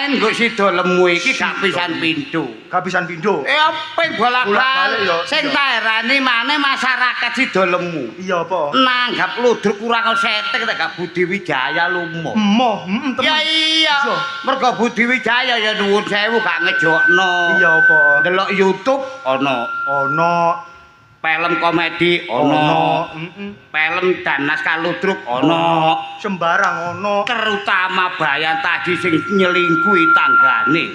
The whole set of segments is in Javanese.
main nggo sida lemu iki gak pisan pindho. Gak pisan pindho. Ping bolak-balik ya. sing tak herani maneh masyarakat sida lemu. Iya apa? Nanggap ludruk kurang setek gak Budi Wijaya lumo. Emoh, temen. Ya iya. Mergo Budi Wijaya ya nuwun sewu gak ngejokno. Iya apa? Delok YouTube ana. Film komedi ana. Film dan naskah ludruk ana. Sembarang ana. Terutama Bayan tadi sing nyelingkuhi tanggane.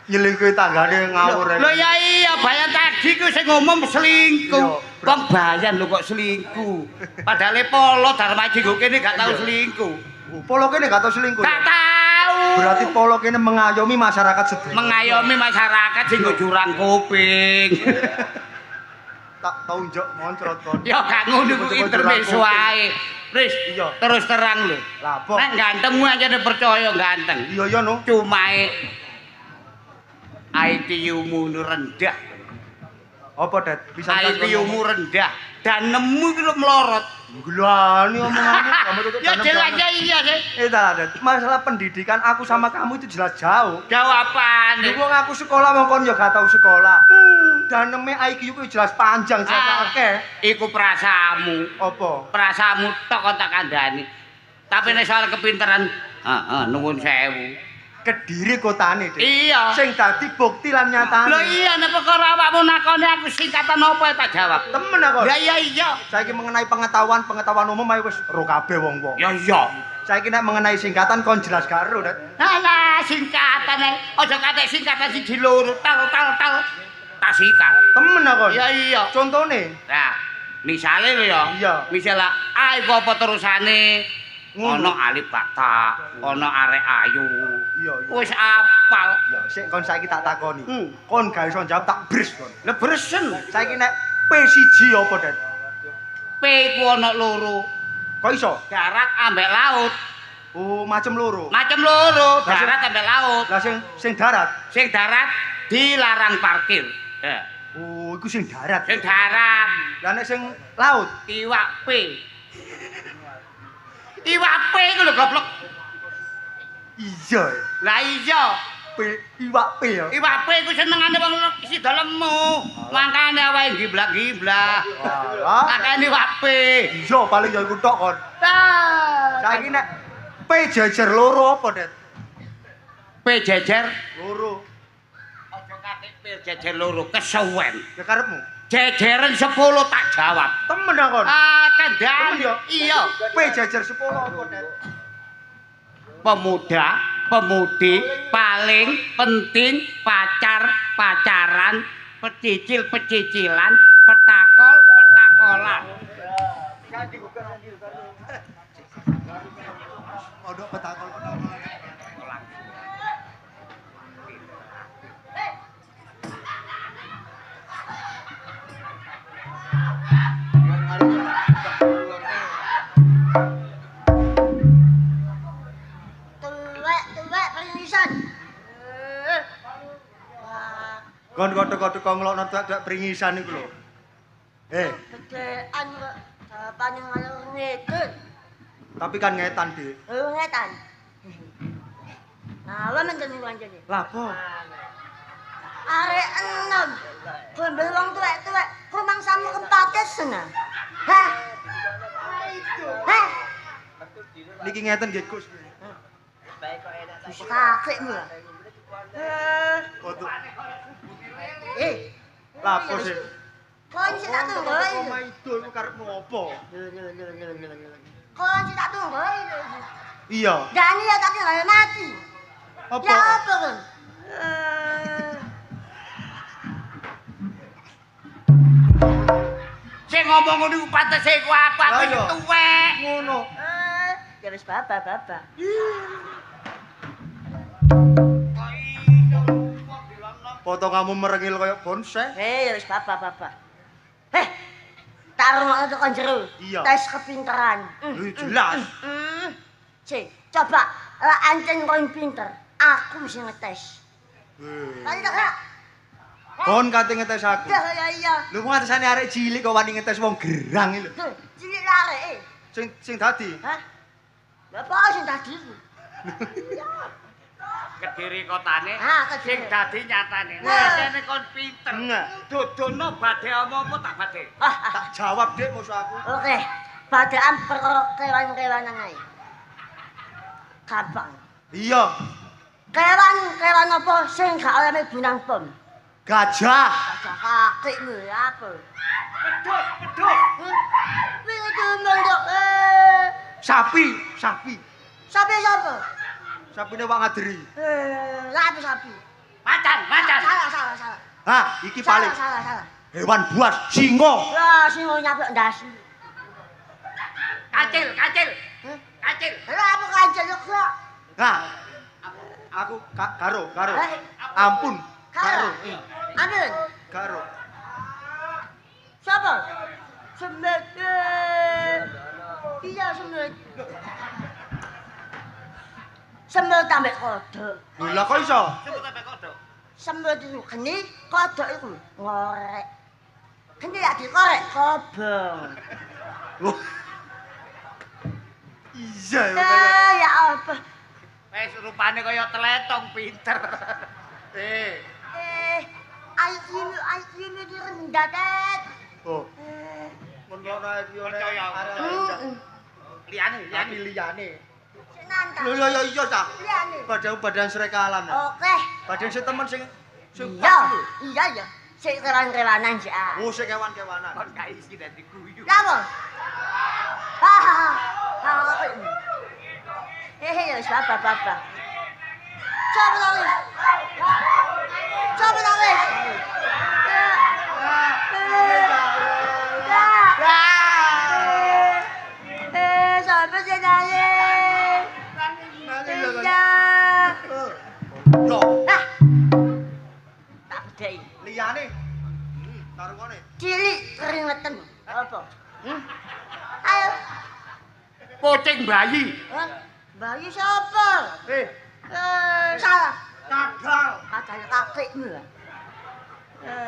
Nyelingkuhi tanggane ngawur. Lho ya iya Bayan tadi ku sing ngomong selingkuh. Wong Bayan lho kok selingkuh. Padahal Polo Darmaji kok kene gak tau selingkuh. Polo kene gak tau selingkuh. Gak tahu. Berarti Polo kene mengayomi masyarakat sedaya. Mengayomi masyarakat sing jurang kuping. Tak tau njok moncrot kon. Ya gak ngono ku intermezzo wae. Wis, terus terang lho. Lah apa? Nek gantengmu aja percaya ganteng. Iya ya no. Cumae IQ-mu rendah. Apa Det? Bisa IQ-mu rendah dan nemu iki lho melorot. Glani omonganmu kamu tutup Ya jelas iya sih. Det. Masalah pendidikan aku sama kamu itu jelas jauh. Jauh apaan? Lu wong aku sekolah wong kon ya gak tau sekolah. Dan neme IQ ku jelas panjang jelas akeh. Iku prasamu. Apa? Prasamu tok kok tak kandhani. Tapi nek soal kepinteran, nuwun sewu. Kediri kotane, Dik. Iya. Sing dadi bukti lan nyatane. Lho iya nek perkara awakmu nakoni aku singkatan apa tak jawab. Temen aku. Ya iya. Saiki mengenai pengetahuan umum ae wis ro kabeh wong-wong. Ya iya. Saiki nek mengenai singkatan kon jelas karo, Det. Alah singkatan aja katek singkatan siji loro tal. Tak sikat. Temen aku. Ya iya. Contone. Nah, misale lho ya. Iya. Misale ae apa terusane ana alif bata, ana arek ayu. Iya. Wis apal. Ya, sik kon saiki tak takoni. Kon gak iso jawab tak bres kon. Lah bresen. Saiki nek P1 apa, Det? P ku ana loro. Kok iso? Darat ambek laut. Oh, macem loro. Macem loro, darat ambek laut. Lah sing darat. Sing darat dilarang parkir. Oh, iku sing darat. Sing darat. Lah nek sing laut, Iwak P. Iwak P iku lho goblok. iya. Lah iya. Iwak P ya. Iwak P iku senengane wong sida lemu. Mangkane awake giblak-giblak. Alah. Makane iwak P. Iya, paling ya iku tok kon. Saiki nek P jejer loro apa, Det? P jejer Loro. aja katik P jejer loro kesuwen. Ya karepmu. Jejeren 10 tak jawab. Temen aku. Kendang. Iya. P jejer 10 apa, Det? Pemuda, pemudi, paling penting pacaran, pecicil-pecicilan, petakolan. Kodok petakol. Tuwek peringisan. Kon kodok-kodok kok ngelokno dak pringisan iku lho. Gedean kok jawabane ngalor ngidul. Tapi kan ngetan, Dik. Ngetan. Nah, men jeneng wancane. Lah apa? Arek enom. Gombel wong tuwek-tuwek, rumangsamu kempate seneng. Hah? Hah? Niki ngeten nggih, Gus. Kakekmu lah. Foto. Lah apa sih? Kon sik tak tunggu. Oma itu iku karepmu apa? Kon sik tak tunggu. Iya. Dani ya tak tinggal mati. Apa? Ya apa kon? Sing ngomong ngono iku patese iku aku wis tuwek. Ngono. Ya wis baba. Foto kamu merengil kayak bonsai. Ya wis baba. Tak rumah itu kan jero. Iya. Tes kepinteran. Jelas. Cek, coba ancen kon pinter. Aku mesti ngetes. Kali tak kak? Kon kate ngetes aku. Iya. Lho kok ngetesane arek cilik kok wani ngetes wong gerang iki lho. Tuh, cilik lare. Sing dadi. Hah? Bapak sing tadi. kediri kotane Ah, sing kediri. dadi nyatane. Nah. Kene kon pinter. Nah. Dodono badhe apa tak badhe. Tak jawab Dik musuh aku. Oke, padaan perkara kewan-kewanan ae. Gampang. Iya, Kewan apa sing gak oleh gunang pom? gajah. Aja kakekmu apa? Pedhus. Wis ngomong Sapi. sapi sapa? Sapine wak ngaderi. Lah apa sapi? Macan. Salah. Hah, iki paling Salah. hewan buas, singa. Lah sing nyapuk ndasi. Kacil. Lah apa kancil kok? Nah, aku karo. Eh? Ampun, Karo. Ampun. karo. Siapa? Semet. Iya semet. Semet ambek kodok. Lha kok iso? Sebut apa kodok? Semet itu geni, kodok itu ngorek. Geni ya dikorek kobong. Loh. Iya ya. Ya apa? Wis rupane kaya tletong pinter. IQ itu rendah, Tet. Oh, ngono iki ora Percaya. Liyane. liyane. Sing nantang. Lho ya iya ta. Liyane. Badan serekalan. Oke. Badan setemen sing Iya. Sing kewan-kewanan sih. Oh, sing kewan-kewanan. Kon gak isi dadi guyu. Lapo? Hahaha. Ya wis bapak. Coba nangis. Sampai sih nangis. Iya. Yo, Tak bedai. liyane. Tarungane. Cilik keringetan. Apa? Ayo. Kucing bayi. Hah? Bayi siapa? Salah. Kadal. Katanya kakekmu lah.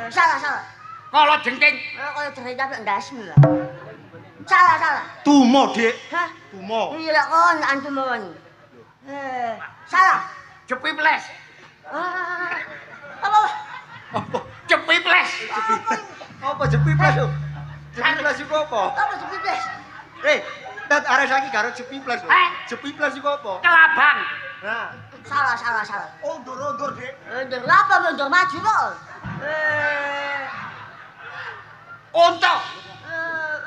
Salah. Kala jengking. Kalau cerita sampai ndasmu lah. Salah. Tumo, Dik. Hah? Tumo. Iya kon antum mon. Salah. Jepiples. Apa? Jepiples. Apa jepiples yo? Jepiples iku apa? Apa sebibes? Tet arek saiki karo jepiples lho. Eh? Jepiples iku apa? Kelabang. Nah, Salah. ondur-ondur, Dik. Mundur apa mundur maju kok? Unta.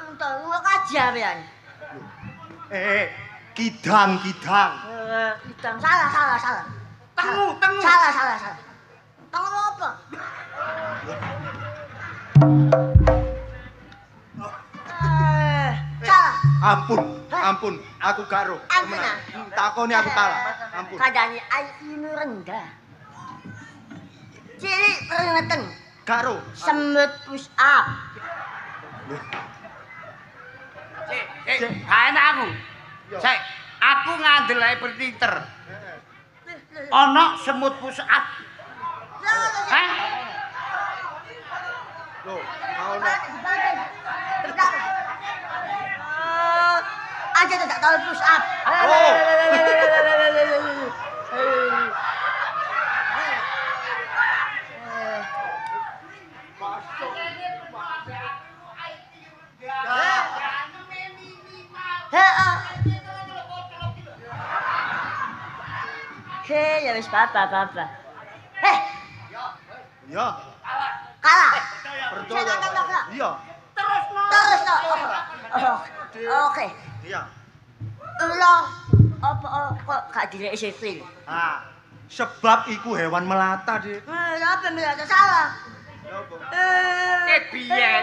Untuk ngaji apean. Kidang. Kita salah. Tengu. Salah. Tengu apa? Salah. Ampun. Aku karo. Ampun, ah. Takoni aku kalah. Ampun. Kadang IQ-mu rendah. Cilik keringetan. Karo. Semut push up. Enak aku. Sik, aku ngandel ae pinter. Ana semut push up. Hah? Loh, mau nek Aja tak tahu push up. Oh. Ya wis bapak. Ya, Kalah. percaya. Iya. Terus no. Oke. Iya. Ula apa kok gak dilek sipil? Sebab iku hewan melata, Dik. Apa milih salah? Apa? Kebiyen.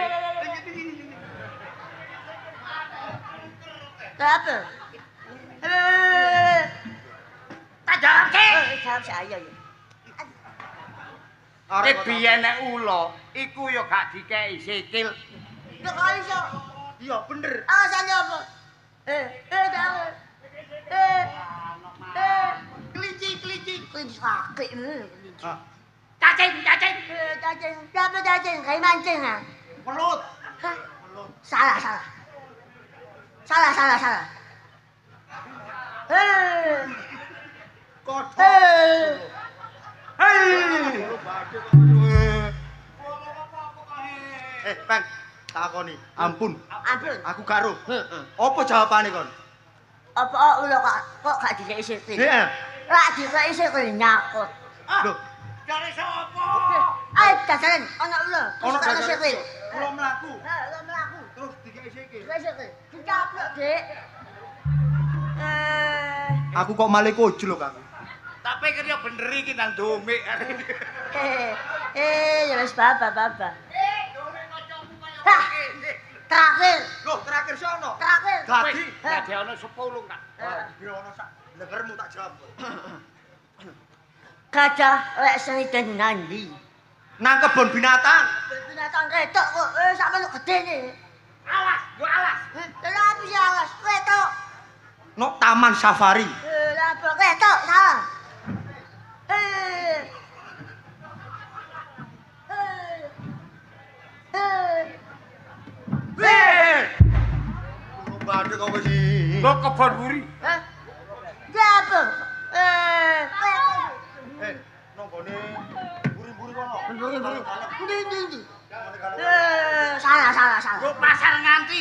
Apa? Tak jawabke. Jawab saya ya. Kebiyen nek ula iku ya gak dikei sikil. Ya kok iso? Iya, bener. Alasannya apa? Jangan. Kelinci kakekmu. Cacing. Cacing. Siapa cacing? Kayak mancing ah? Pelut. Hah? Salah. Kodok. Peng, takoni. Ampun. Ampun. Aku karo. Apa jawabane kon? Apa ulo kok gak dikei sikil? Heeh. Lah dikei sikil nyakut. Lho, Dari sapa? Ayo dasaran ana ulo. ono Dikei sikil. Kulo mlaku. Ulo mlaku. Terus dikei sikil. Dikei sikil. Dicaplok, Dik. Aku kok malih kojol kok. Tak pikir ya bener iki nang domik. Ya wis baba. Hah, terakhir. Loh, terakhir sono. Terakhir. Gladi. Dadi ana 10 kan. Ya ono sak lehermu tak jawab. Gajah lek seni den nandi. Nang kebon binatang. Binatang ketok kok sampe gedene. Alas, gua alas. Kenapa sih alas? Ketok. No taman safari. Lah ketok salah. Badhe kok wis iki. Lo kebon buri. Hah? Siapa? Nonggone buri-buri kono. Buri. Salah. Lo pasar nganti.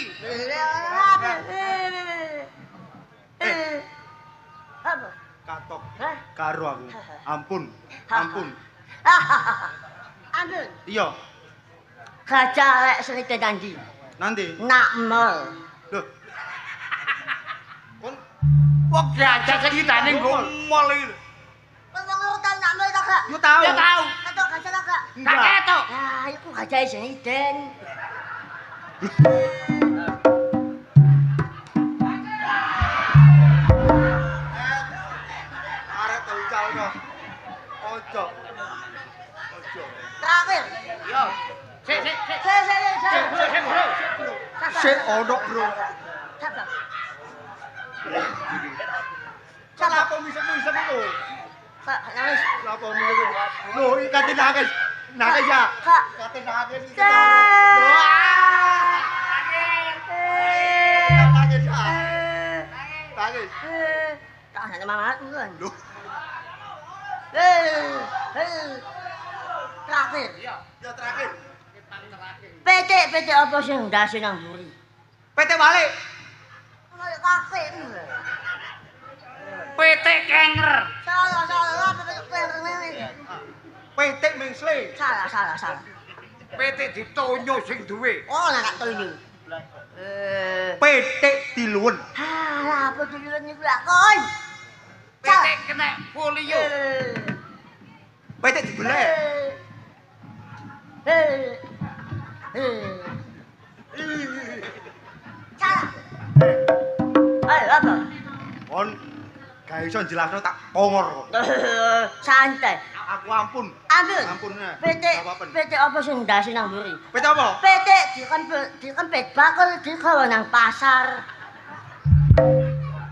Apa? Katok Hah? karo aku. Ampun. Ampun. Iya, Gajah lek seni nandi. nanti. Nak mall. Loh. Kon Wong gajah sing ngidane nggo mall iki. Wong urutan nak mall ta gak? yo tahu. Ya tahu. Ketok gajah ta gak? Gak ketok. Ah, iku gajah seni den. Arek tau calno. Ojo. Terakhir. Yo. Sik. Sik ono, Bro. Siapa? Kenapa misek-misek iku? Kak, nangis. Kenapa misek? Loh, iki kate nangis. Nangis ya. Kak. Kate nangis iki. Cak. Nangis ya. Nangis. Tak ada mama aku kan. Loh, Terakhir. Yo. ya terakhir. PT apa sing ndase nang mburi? PT balik. Kayak kafe. PT Kenger. Salah. Apa PT? PT Mengsle. Salah. PT ditonyo sing duwe. Oh, nak tunjuk. PT Tiluwen. Lah, apa duluan niku lak kon? PT kena polio. PT dibelek. Salah. Ayo apa? Kon gak iso jelasno tak pongor kok. Santai. Aku ampun. Ampun. Ampun. PT apa sing ndase nang mburi? PT apa? PT dikempet bakal digawa nang pasar.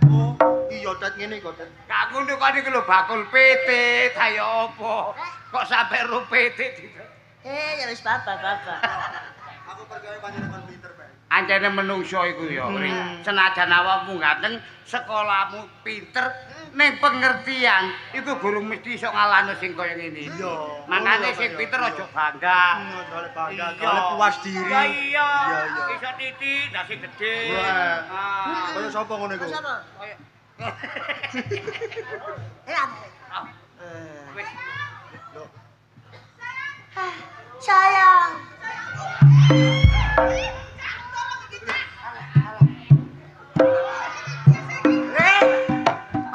Oh, iya dat ngene kok, Dat. Gak ngono kok iki lho bakul PT kaya apa? Kok sampe ro PT Ya wis bapak. Aku percaya panjenengan pinter, Pak. Ancene menungso iku ya, senajan awakmu ganteng, sekolahmu pinter, ning pengertian iku guru mesti iso ngalahno sing kaya ngene. Iya. Makane sing pinter aja bangga. Soale bangga, soale puas diri. Iya. Iya. Iso titik, dasi gede. Wah. Ah. Kaya sapa ngono iku? Sapa? Kaya- Ah, wis. Loh, Sayang.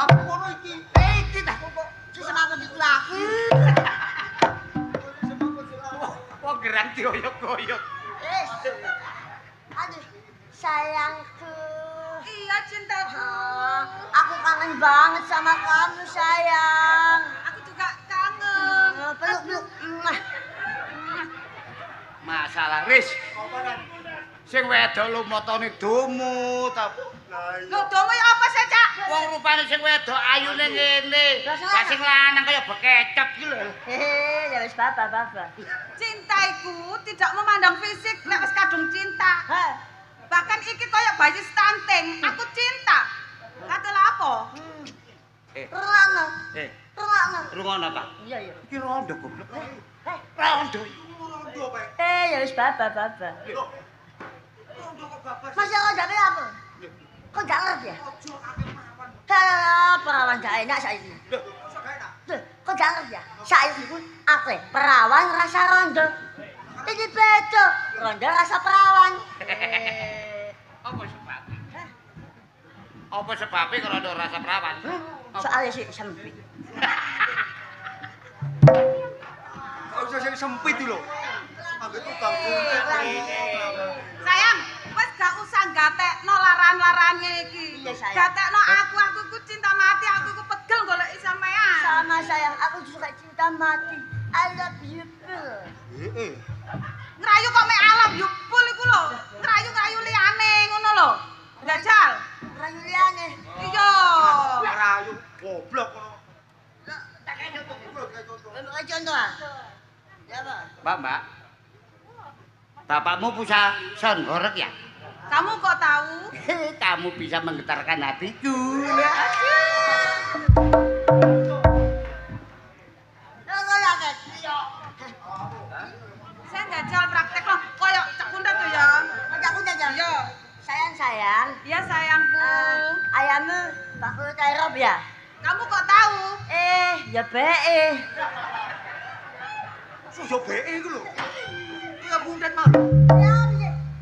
aku ngono iki. Iki dah kok semangat iku lagi. Wong gerang dioyok-oyok. Aduh, sayangku. Iya cintaku. Aku kangen banget sama kamu, sayang. Aku juga kangen. Peluk. Masalah Riz, Apa kan? sing wedok lumotone domu ta. Lah iya. Loh, domo ya apa sih, Cak? Wong rupane sing wedok ayune ngene. Lah sing lanang kaya bekecap iki lho. Ya wis bapak. Cintaiku tidak memandang fisik nek wis kadung cinta. Heh. Bahkan iki koyo bayi stunting, aku cinta. Kata apa? Eh, Rana. eh. Rungono ta? Iya, iya. Iki rondo goblok. Heh, Rondo. Rondo, Pak. ya wis baba. Rondo kok babar. Mas kok jane apa? Kok gak ngerti ya? Ojo akeh perawan. Perawan gak enak saiki. Lho, masa gak enak? Tuh, kok gak ngerti ya? Saiki ku akeh perawan rasa rondo. Iki beda. Rondo rasa perawan. Apa sebabnya? Apa sebabnya kalau ada rasa perawan? Soalnya sih sempit. Kok iso sing sempit iki lho. Ambek tukang kuntet. Sayang, wis gak usah gatekno laran-laran iki. Iya, sayang. Gatekno aku ku cinta mati, aku ku pegel goleki sampean. Sama sayang, aku juga cinta mati. I love you, Pul. Heeh. Ngrayu kok mek alam yupul iku lho. Ngrayu-ngrayu liyane ngono lho. Gajal. Rayu liane. Iya. Rayu goblok ngono. Memang contoh ah. Ya, Pak. Mbak. Bapakmu punya songgorek ya? Kamu kok tahu? Kamu bisa menggetarkan hatiku. Saya gajal praktek loh. Koyok cak kundet tuh ya. Iya. Sayang. Iya sayangku. Ayammu bakul kairop ya? Kamu kok tahu? Ya be. Sujo BE iku lho. Kuwi bundet mau. Ya,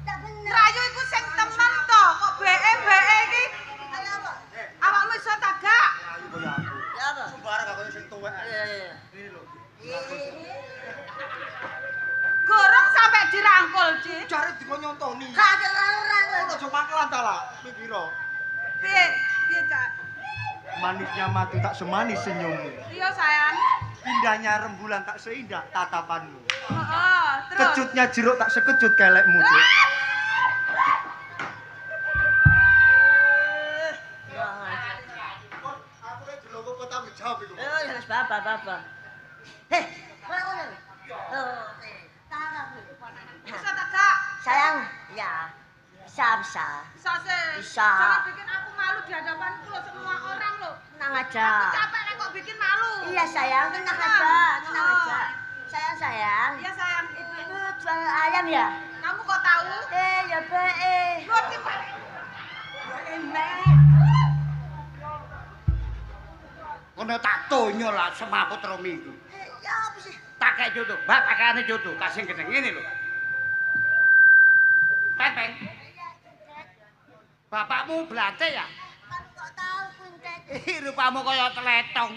tak bener. Rayu iku sing temen to. Kok BE iki? Awakmu iso tagak? Rayu kaya aku. Ya apa? Sembarang gak kaya sing tuwek. Iya. Ini lho. Gorong sampai dirangkul, Ci. Jare dikon nyontoni. Gak ada orang-orang. Ono aja makelan ta lah. Mikiro. Piye? Piye, Cak? Manisnya mati tak semanis senyummu. Iya, sayang. Indahnya rembulan tak seindah tatapanmu. Heeh, terus. Kejutnya jeruk tak sekejut kelekmu. Dik. Aku lek delok kok tak jawab iku. Ya wis baba. Heh, mana kono? Oh, tangan. Bisa tagak? Sayang, ya. Bisa. Bisa sih. Bisa. Jangan bikin aku malu di hadapanku loh semua orang loh. Tenang aja. Aku capek nek kok bikin malu. Iya sayang, tenang aja. Sayang. Iya sayang. Ibu jual ayam ya? Kamu kok tahu? Ya be. Ngerti Pak? Kono tak tonyo lah semaput rong minggu. Ya apa sih? Tak kayak jodoh, mbak pakaiannya jodoh, kasih gede ini loh. Peng. Bapakmu belanja ya? Kamu kok tahu kuntet? Rupamu kaya teletong.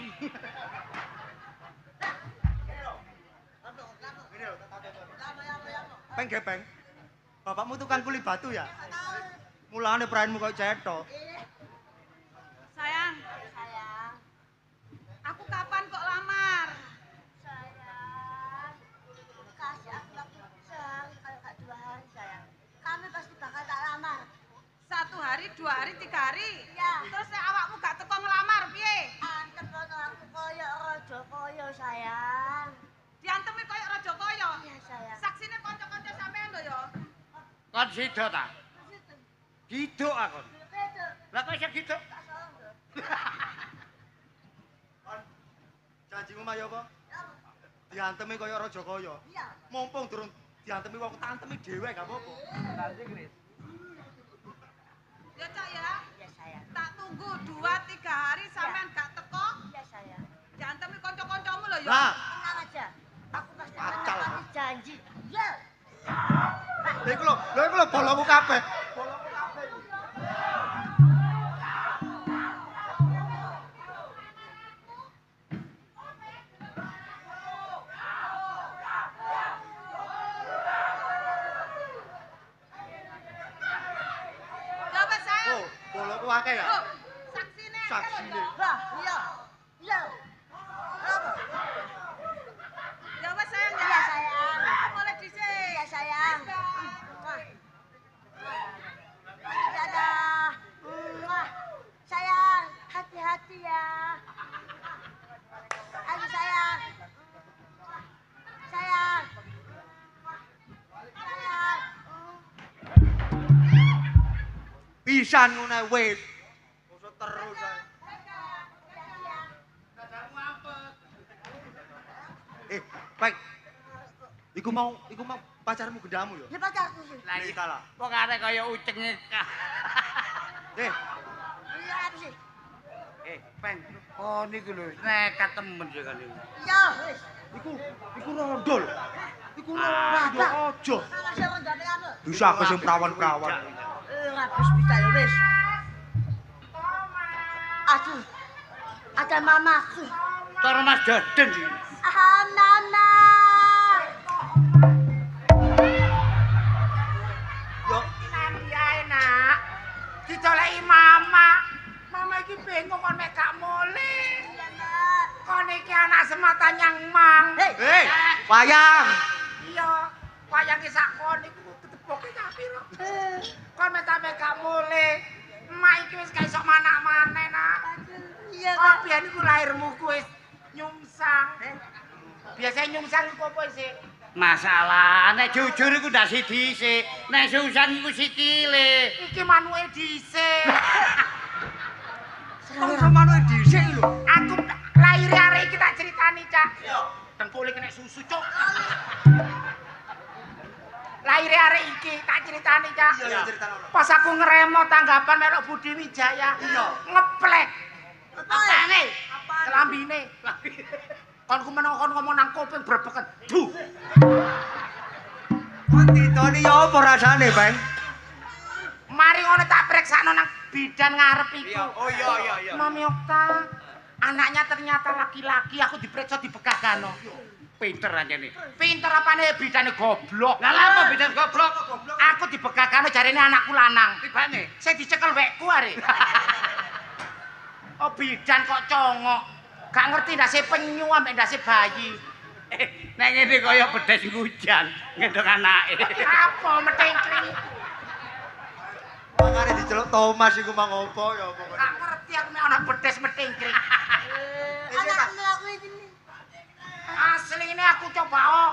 Peng gepeng. Bapakmu tukang kuli batu ya? Mulane praenmu kok cetok. Sayang, aku kapan kok lamar? Sayang, kasih aku waktu sehari kalau gak 2 hari sayang. Kami pasti bakal tak lamar. 1 hari, 2 hari, 3 hari. Iya. Terus nek awakmu gak teko ngelamar, piye? Antep kono aku koyo raja koyo sayang. Diantemi koyo raja kaya. Iya sayang. Saksine kanca-kanca sampean lho ya. Kon sido ta? Sido aku. Betul. Lah kok iso sido? Tak sombong. Janjimu mah ya apa? Diantemi kaya raja kaya. Iya. Mumpung durung diantemi wong tantemi dhewe gak apa-apa. Ya Cak ya. Iya sayang. Tak tunggu 2-3 hari sampean gak teko. Iya sayang. Diantemi kanca-kancamu lho ya. Lah, Tenang aja. Aku pasti Pacal. menepati janji. Ya. lha iku lho bolongku kabeh. Ya wis sayang. Oh, bolongku akeh ya. Oh, saksine. akeh lho, Saksine. ya. Wah, iya. Iya. Apa? Ya wis sayang ya. Iya sayang. Mulai dhisik. Iya sayang. Bye. Dadah. Sayang, hati-hati ya. Ayo sayang. Sayang. Sayang. Pisan ngono wis. Usah terus ae. Hati-hati ya. Dadamu apa? Pek. Iku mau pacarmu gendamu ya? Ya pacarku sih. Lah Iki iki kalah. kok arek kaya ucenge. Eh, Iya apa sih? Peng. Oh niku lho, nekat temen ya kan niku. Iya wis. iku rondo lho. Iku rondo ojo. Masih kon ndate apa? Bisa aku sing prawan-prawan. Habis bisa ya wis. Aduh. Ada mamaku. Karo Mas Daden iki. Ah, mama. Yo, Ya enak. Dicoleki mama. Mama iki bingung kon mek gak mulih. Iya, Nak. Kon iki anak semata nyangmang. Hei. wayang. Iya, wayange sakon iku ketepoke tak piro. Kon mek gak mulih. Emak iki wis gak iso manak-manek, Nak. Iya, Oh, biyen iku lahirmu ku wis nyungsang. Biasanya nyungsang iku apa sih? Masalah, nek jujur iku ndak dhisik. Nek susah iku sikile. Iki manuke dhisik. Wong samane dhisik lho. Aku lahir arek iki tak critani, Cak. Iya. Dengkule kena susu, Cuk. Lahir arek iki tak critani, Cak. Iya, critane. Pas aku ngeremo tanggapan melok Budi Wijaya. Iya. Ngeplek. Apane? Kelambine. Kon ku meneng kon ngomong nang kuping brebeken. Duh. Kon ditoni ya apa rasane, Bang? Mari ngono tak preksakno nang bidan ngarep iku. Oh iya. Mami Okta, anaknya ternyata laki-laki, aku diperiksa di Bekagano. Pinter aja nih. Pinter apane bidane goblok. Lah apa bidan goblok? Aku di Bekagano jarene anakku lanang. Tibane sing dicekel wekku are. Oh bidan kok congok. Gak ngerti ndase penyu ambek ndase bayi. Nek ngene kaya bedes hujan, ngendong anake. Apa metengkring? Makane diceluk Thomas iku mang opo ya apa. Gak ngerti aku nek ana bedes metengkring. Anakmu aku ini. Asline aku coba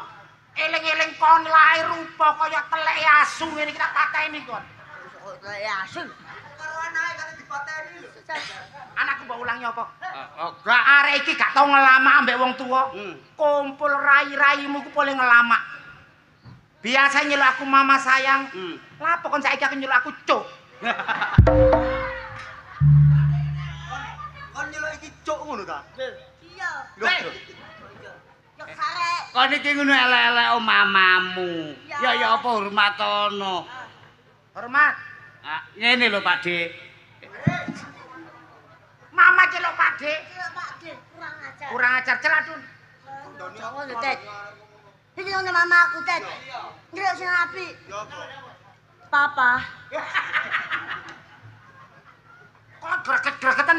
eling-eling kon lahir rupa kaya telek asu ngene iki tak pateni kon. Ya asun. Karo anake kate dipateni lho. Anakku mbok ulangi apa? Gak arek iki gak tau ngelamak ambek wong tuwa. Kumpul rai-raimu ku boleh ngelamak. Biasa nyeluk aku mama sayang. Lah apa kon saiki aku nyeluk aku cuk. Kon nyeluk iki cuk ngono ta? Iya. Lho. Yo karek. Kon iki ngono elek-elek o mamamu. Ya. Ya apa hormatono. Hormat. Ah, ngene lho Pak Dik. Mama celuk Pak Dik. Iya, Pak De, kurang ajar. Kurang ajar celadun. Jangan lho, Ted. Iki ngono mama aku, Ted. Ngrek sing apik. Ya apa? Papa. Kok greget-gregetan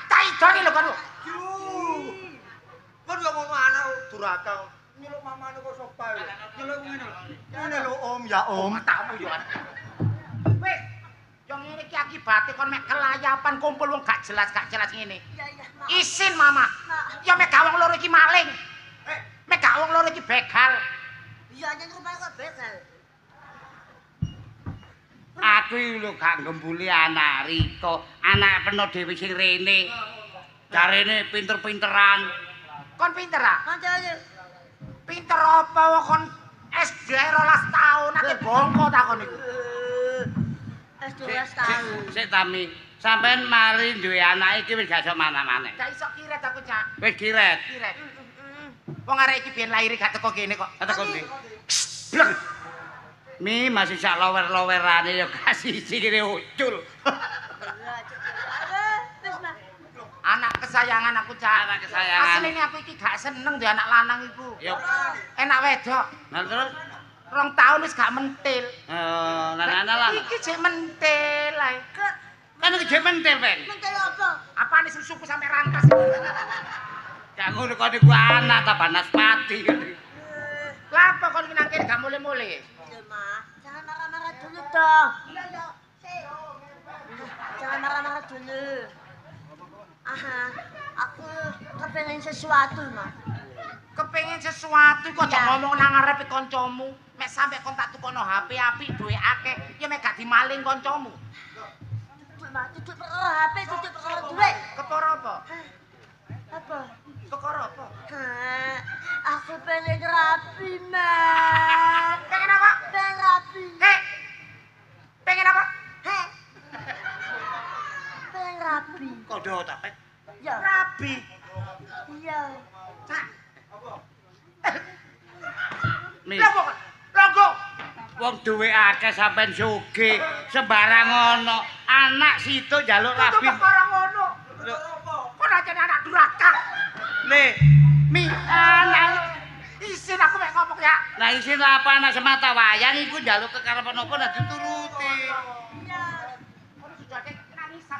tak idoni lho kon. Kon yo ngono anak duraka. Nyeluk mamane kok sopa lho. Nyeluk ngene lho. Ngene lho Om, ya Om. Tamu yo. Wis, yo ngene iki akibate kon mek kelayapan kumpul wong gak jelas ngene. Iya, Mak. Isin mama. Ya mek gak wong loro iki maling. Mek gak wong loro iki begal. Iya, yen rupane kok begal. Aku iki lho gak gembuli anak Riko, anak peno dhewe sing rene. Jarene pinter-pinteran. Kon pinter ah? Kancane. Pinter apa wong kon SD 12 tahun ate bongko takon iku. S12 tahun. Sik Tami, sampean mari duwe anak iki wis gak iso mana-mana. Gak iso kiret aku, Cak. Wis kiret. Kiret. Wong arek iki biyen lahir gak teko kene kok. Gak teko ndi? Bleng. Mi masih sak lower-lowerane ya kasih sikile ucul. Wis, Mak. Anak kesayangan aku, Cak. Anak kesayangan. Asline aku iki gak seneng duwe anak lanang iku. Ya. Enak wedok. Nah terus 2 tahun wis gak mentil. Lanang lah. Iki jek mentil ae. Kan iki jek mentil, Ben. Mentel apa? Apane sing suku sampe rantas. Gak ngono kok iku anak ta banaspati. Lah apa kon nang kene gak mulih-mulih? Ya, Mak. Jangan marah-marah dulu dong. Iya. Jangan marah-marah dulu. Aha, aku kepengen sesuatu, Mak. Kepengin sesuatu kok Iya. ngomong nang ngarepe kancamu. Mek sampe kon tak tukono HP apik duwe akeh, ya mek gak dimaling kancamu. Mak, tutup HP, tutup duit. Ketara apa? Apa? Perkara apa? Hah, Aku pengen rapi, Mak. Pengen apa? Pengen rapi. Pengen apa? Heh. Pengen rapi. Kodo tak pek. Ya. Rabi. Iya. Cak. Mi. Longgo. Wong duwe akeh sampean sugih, sembarang ngono. Anak situ njaluk Itu rabi. orang ngono. Kok nacane anak duraka? Le, Mi, anak. Isin aku mek ngomong ya. lah isin apa anak semata wayang iku njaluk kekarepan apa nek dituruti. Iya. Ono sujake nangisan.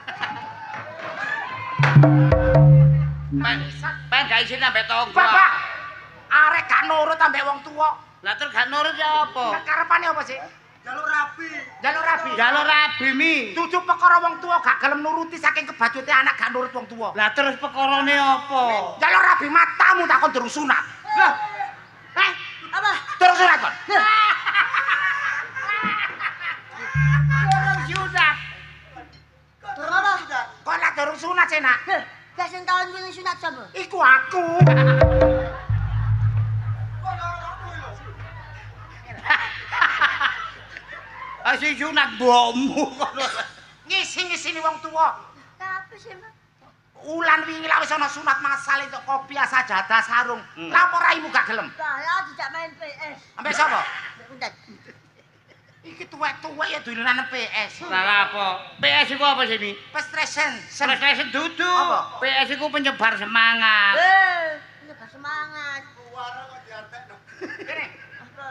Pen gak isin sampe tonggo. Bapak, arek gak nurut ambek wong tuwa. Lah terus gak nurut ya apa? Karepane apa sih? Jalur rapi. Jalur rabi. Njaluk rabi mi. Dudu perkara wong tuwa gak gelem nuruti saking kebajute anak gak nurut wong tuwa. Lah terus perkarane apa? Jalur rabi matamu takon terus sunat. Lah. Apa? Terus sunat kon. Terus sunat. Terus apa? Kok lak terus sunat sih nak? Gak sing tahun wingi sunat sapa? Iku aku. Asih sunat bomu kono. Ngisi-ngisini wong tuwa. Tapi sih, Mak. Ulan wingi lak wis ana sunat masal itu kopi sajadah sarung. Lapor raimu gak gelem. Lah, ya tidak main PS. Ambek sapa? Bentar. Iki tuwek-tuwek ya dolanan PS. Lah apa? PS iku apa sini? PlayStation. PlayStation dudu. Apa? PS iku penyebar semangat. Ini gak semangat. Kene. Apa?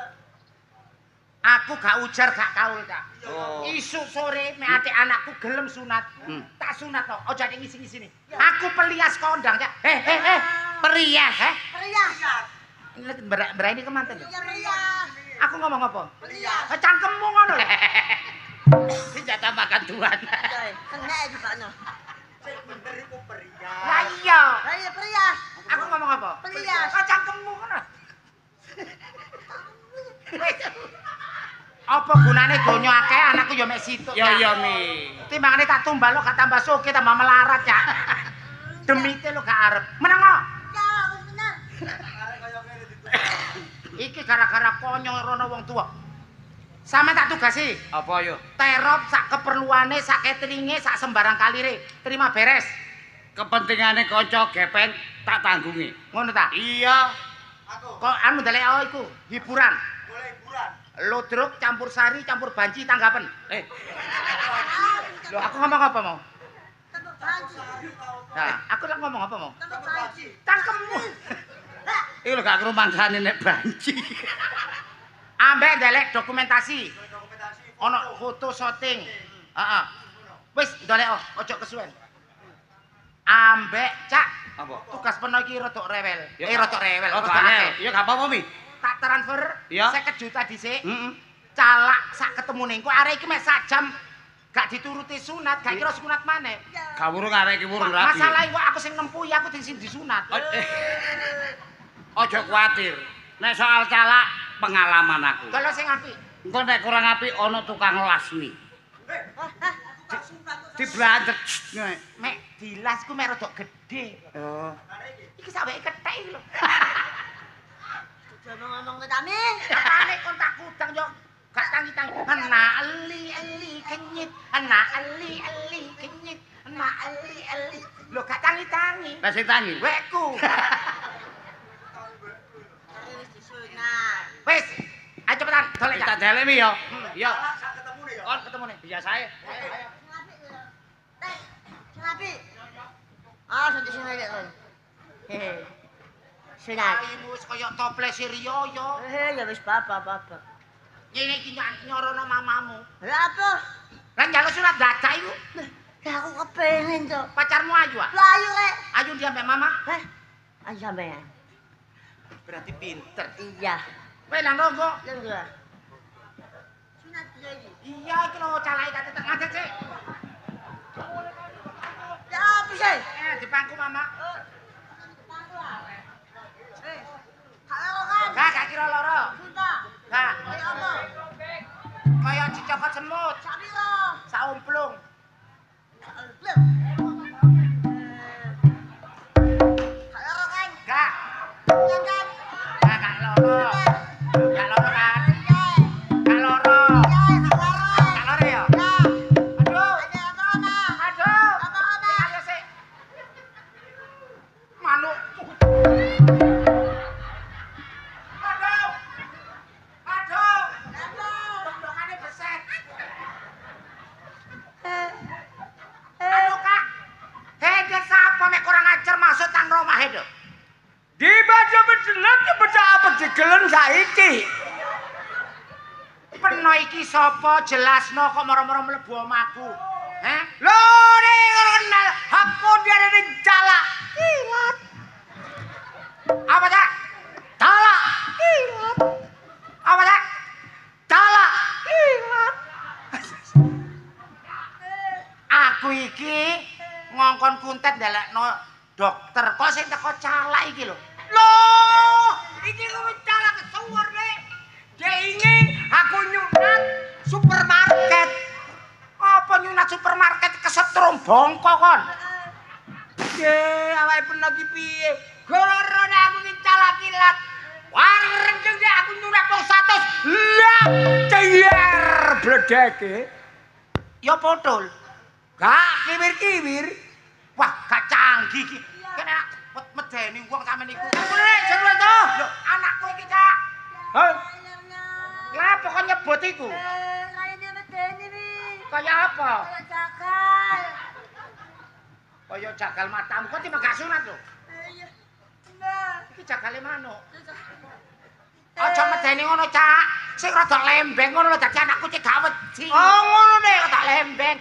Aku gak ujar gak kaul Kak. Oh. Isuk sore mek atik anakku gelem sunat. Tak sunat to. Aja nek ngisi-ngisini. Ya. Aku pelias kondang Cak. Perias. Perias. Ini berani kemanten lho. Ya perias. Aku ngomong apa? Perias. Cangkemmu ngono lho. Senjata makan Tuhan. Coy, kena di Pakno. Lah iya. Lah iya perias. Aku ngomong apa? Perias. Cangkemmu ngono. Apa gunane donya akeh anakku ya mek situ. Ya ya mi. Timbangane tak tumbal lo gak tambah sugih tambah melarat ya. Demite lo gak arep. Meneng lo. Ya, aku bener. Iki gara-gara konyol rono wong tua. Sama tak tugasi. Apa yo? Terop sak keperluane, sak cateringe, sak sembarang kalire. Terima beres. Kepentingane kanca gepen tak tanggungi. Ngono ta? Iya. Kok anu ndelek iku hiburan. Lodruk campur sari campur banci tanggapen. Lho aku ngomong apa mau? Tembak banci. Nah, aku lak ngomong apa mau? Tembak banci. Cangkemmu. Iku lho gak krumangsane nek banci. Ambek ndelek dokumentasi. Ono foto syuting. Heeh. Wis ndelek ojo kesuwen. Ambek Cak, Apa? tugas peno iki rodok rewel. Ya, Rodok rewel, Oh, rodok angel. akeh. Ya gak apa-apa mi. Tak transfer Ya. 50 juta dhisik. Heeh. Calak sak ketemune engko arek iki mek sak jam gak dituruti sunat, gak kira sunat maneh. Gak wurung arek iki wurung rapi. Masalah iku aku sing nempuhi, aku sing disunat. Ojo kuwatir. Nek soal calak pengalaman aku. Kalau sing apik, Engko nek kurang apik ana tukang lasmi. Dibrantet. mek dilas ku mek rodok gedhe. Oh. Iki saweke kethek iki lho. Jangan ngomong ke Tami. Apane kon tak kudang yo gak tangi-tangi. Enak eli kenyit, enak eli kenyit, enak eli. Lho gak tangi-tangi. Lah sing tangi. Wekku. Wis disunat. Wis, ayo cepetan dolek Tak Cak. delek mi yo. Yo. Kon ketemu nih. Biasa ae. Senapi. Ah, santai sing lek kon. Hehe. Sunat. Aimu wis kaya toples Rio yo. Ya wis papa. Ngene iki nyorono mamamu. Lah apa? Lah njaluk surat dadah iku. Lah aku kepengin to. Pacarmu Ayu ah? Lah ayo rek. Ayu dia mbek mama. Heh. Ayo sampean. Berarti pinter. Iya. Kowe nang ronggo. Lha dua. Sunat lagi. Iya iki lho calake kate tak ngadet sik. Ya apa sih? Di pangku mama. Kalau kan. Gak kira loro. Sumpah. Gak. Ayo apa? Kaya dicokot semut. Sapiro? Saumplung. Belum. Kalau kan. Gak. Kan kan. jelas pecah apa jegelen saiki. Peno iki sapa jelasno kok moro-moro mlebu omahku. Heh? Lho ning kenal aku diarani calak. Kilat. Apa tak? Calak. Kilat. Apa tak? Calak. Kilat. Aku iki ngongkon kuntet ndelekno dokter kok sing teko calak iki lho. Loh, iki kuwi calak kesuwur nek. Dia ingin aku nyunat supermarket. Apa nyunat supermarket kesetrum bongko kon? Awake peno ki piye? Gorone aku ki calak kilat. Wareng dek aku nyunat wong 100. Lah, ceyer bledeke. Ya potol. Gak kiwir-kiwir. Wah, gak canggih iki. Kene medeni wong sampeyan iku. Nek seru to. Lho, anakku iki, Cak. Hah? Lah pokok nyebut iku. Kayak dia medeni nih. Kaya apa? Kayak cakal. Kaya jagal matamu kok tiba gak sunat lho. Iya. Nah. Iki jagale manuk. Aja medeni ngono, Cak. Sing rada lembeng ngono lho dadi anakku cek gak wedi. Oh, ngono nek. Rada lembeng.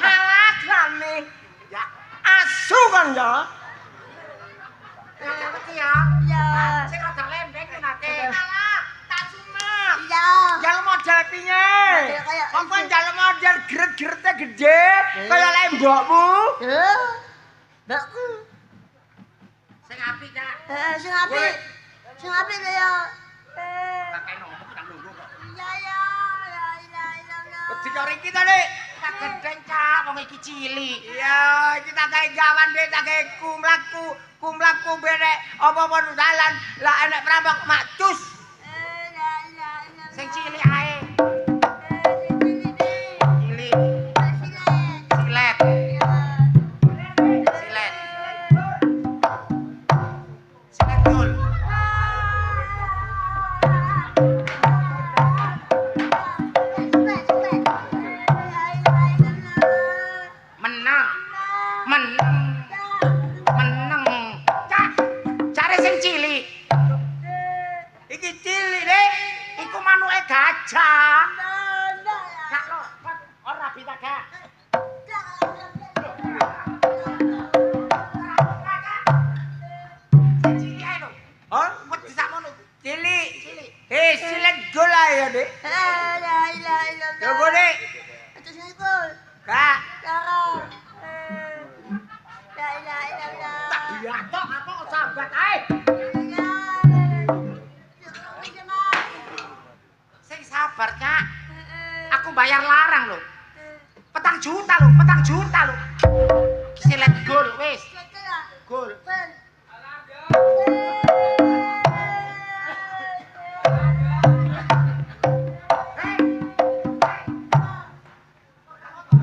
Alah, gane. Ya, Asu kan ya. gak wedi ya. Iya. Sing rada lembeng ku nate. Alah, tak sumak. Iya. Jal model piye? Model kayak Apa itu. jal model geret-gerete gede kaya lembokmu? Mbakku. Sing apik, Cak. Sing apik. Sing apik lho ya. Gak kena ngomong nang lungguh kok. Iya ya. Ya ilah. Wedi karo iki to, Dik. Tak gendeng, Cak, wong iki cilik. Iya, iki tak gawe gawan Dik, tak gawe kumlaku benek apa-apa nang dalan. Lah enek perampok macus. Sing cilik ae. Cilik. Silet. Silet. Silet dul. Menang. Menang. Menang. Cak. Cari sing cilik. Iki cilik, Dik. Iku manuke gajah. Gak lo, ora bisa gak. Sing cilik ae lho. Hah? Wedi sakmono. Cilik. Cilik. Silet gol ae ya, Dik. Coba, Dik. Kak. Tak biatok apa kok sahabat ae. Sing sabar, Cak. Aku bayar larang lho. 4 juta lho, 4 juta lho. Silet gol wis. Gol.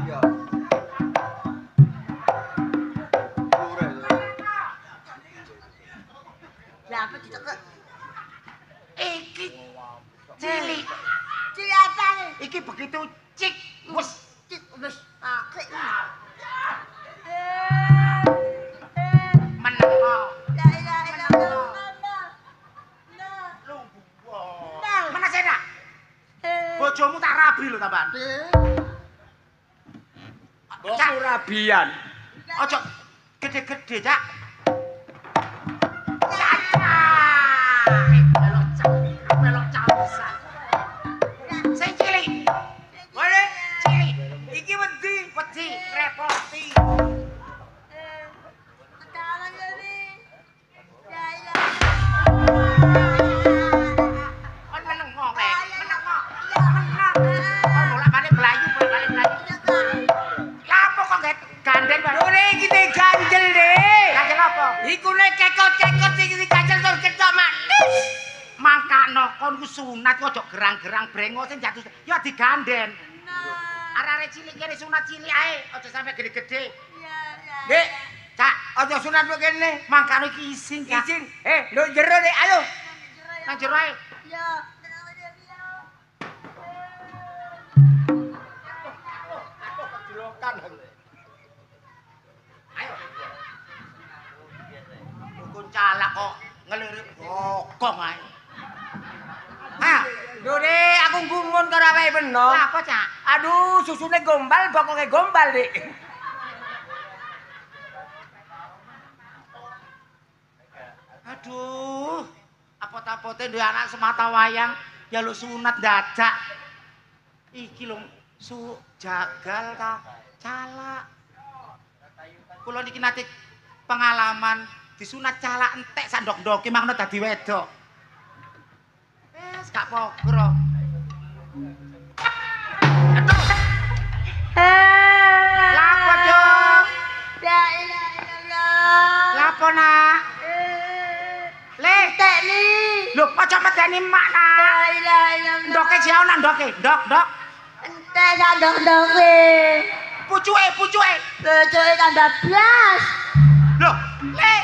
Iya. Berapa ditekek? Iki cilik. Cili apa nih? Iki begitu cik. Wes. Cik, wis pakai nih. Meneng kok. La ilaha illallah. Lu buah. Mana seda? Bojomu tak rabi lho tambahan. Bokmu rabian. Ojo gede-gede, Cak. Melok cawisan. Sing cilik. Mana? Cilik. Iki wedi. Wedi, repoti. Ketahuan ini. La ilaha illallah. Kon meneng kok, Rek. Meneng kok. Meneng. Kon bolak-balik belayu, bolak-balik belayu. Lah apa kok gak gandeng bae? Lho iki te ganjel, Dik. Ganjel apa? Iku nek kekot-kekot iki ganjel to ketok manis. Mangkano kon ku sunat kok ojo gerang-gerang brengok sing jatuh. Ya diganden. Arek-arek cilik kene sunat cilik ae, aja sampe gede-gede. Dik, Cak, aja sunat kok kene. Mangkano iki isin, Cak. Izin. Lho jero Dik, ayo. Nang jero ae. Ya. Ayo. Dukun calak kok ngelirik. Oh. bokong ae. Ha, Dure aku gumun karo awake beno. apa, Cak? Aduh, susune gombal, bokonge gombal, Dik. Aduh, apot-apote duwe anak semata wayang ya lu sunat dadak. Iki lho jagal ta calak. Kula niki nate pengalaman disunat calak entek sak ndok-ndoke makna dadi wedok. Wes gak pogro. Aduh. Lapo, Cuk? La ilaha illallah. Lapo, Nak? Le, Tekni. lho aja medeni mak, Nak. La ilaha illallah. Ndoke jauh nak ndoke. Ndok. Ente sadok-doke. Pucuke. Pucuke tambah blas. Loh, Le,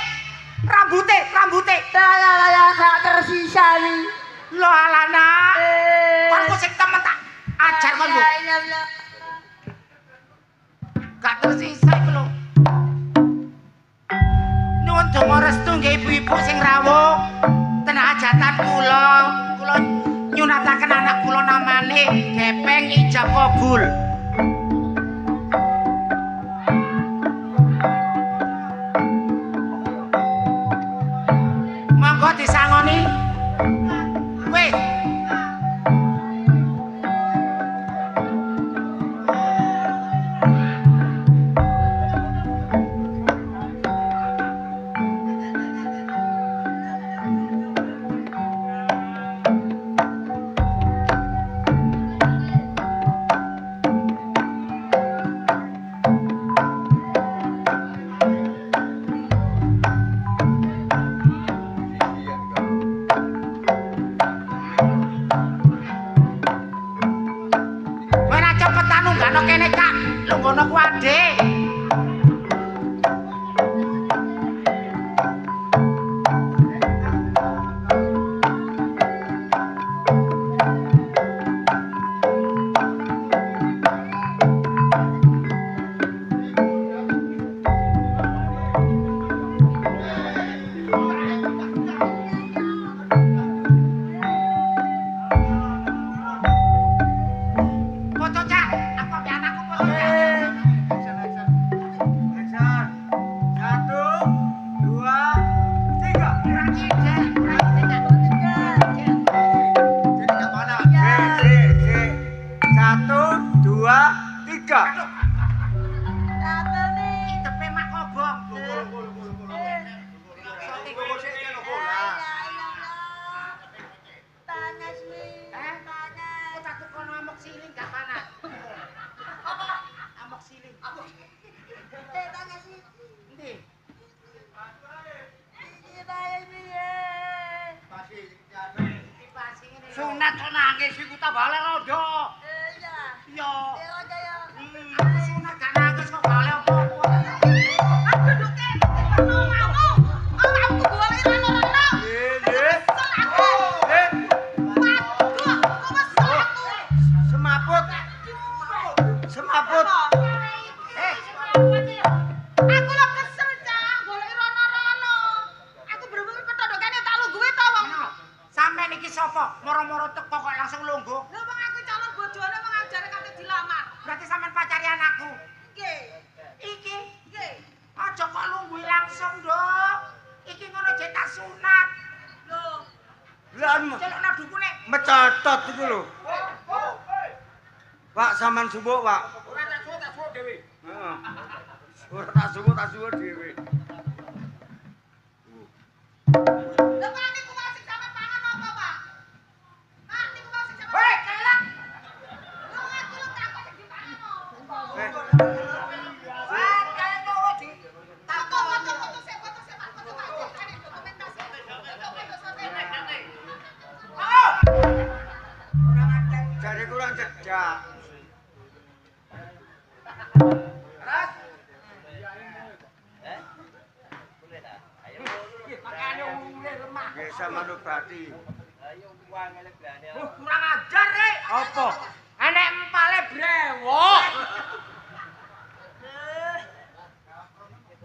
rambute. Lah gak tersisa nih. Loh alana. Kon ku sing temen tak ajar kon lho. La ilaha illallah. Gak tersisa iku lho. Nuwun donga restu nggih ibu-ibu sing rawuh. Ten hajatan kula nyunataken anak kula namane Gepeng Ijab Kabul. Monggo disangoni. Weh. Kene Kak, lho ngono ku adek. Foto Cak, aku ambil anakku foto Cak. Sunat kok nangis iku ta bale rodo. Iya. Aku sunat gak nangis kok bale opo-opo. Aduh duke, ngono kamu. Aku golek rono-rono. Semaput. Aku lho kesel, Cak, golek rono-rono. Aku bener-bener petodokane tak lungguhe to wong. Sampai niki sapa? Moro-moro teko kok langsung lungguh. Lho wong aku calon bojone wong ajare kate dilamar. Berarti sampean pacari anakku. Nggih. Iki Nggih. aja kok lungguhi langsung, Nduk. Iki ngono jek tak sunat. Lho, Lan Celokna dukune. mecatot iku lho. Pak sampean subuh, Pak. Ora tak suwuk dhewe. Heeh. Ora tak subuh dhewe. lho Pak niku mau sing sampe pangan apa, Pak? Pak niku mau sing sampe. Hei, kelak. Lho aku lho takut sing dipangan apa. Eh, Wah, kae ngono di. Foto sik, Pak. Foto Pak. Ceritane dokumentasi. Oh! jare kurang cedak. Terus? Makanya umumnya lemah. Biasa manubati. Kurang ajar, Rek. Apa? Enek empale brewok.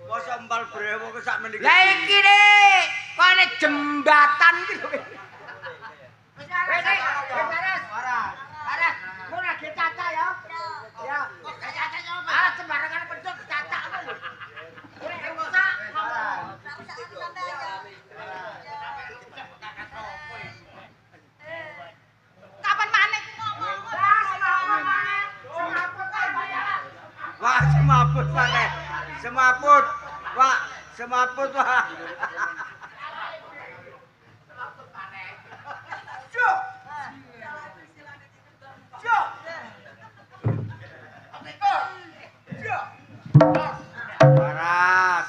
Kok sambal brewo ke sak meniki. Lah iki, Dik. Kene jembatan iki lho. Wis beres. Beres. Mun lagi caca ya. Ya. Caca coba. Ah sembarangan pedot caca lho. Wis ngosa. Kapan maneh ku ngomong? Wah, semaput maneh. Semaput. Wah, semaput wah. Waras.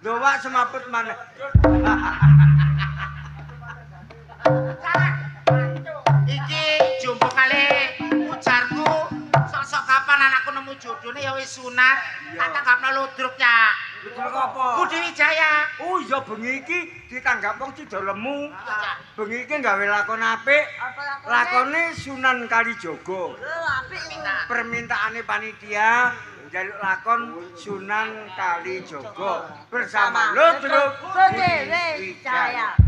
Lho wak semaput maneh. Iki jumbo kali ujarku sok-sok kapan anakku nemu jodone ya wis sunat. Tak tanggapno ludruk ya. Ludruk apa? Budi Wijaya. Oh iya bengi iki ditanggap wong sida lemu. Bengi iki gawe lakon apik. Lakone Sunan Kalijaga. Apik Permintaane panitia njaluk lakon Sunan Kalijaga bersama Ludruk Budi Wijaya.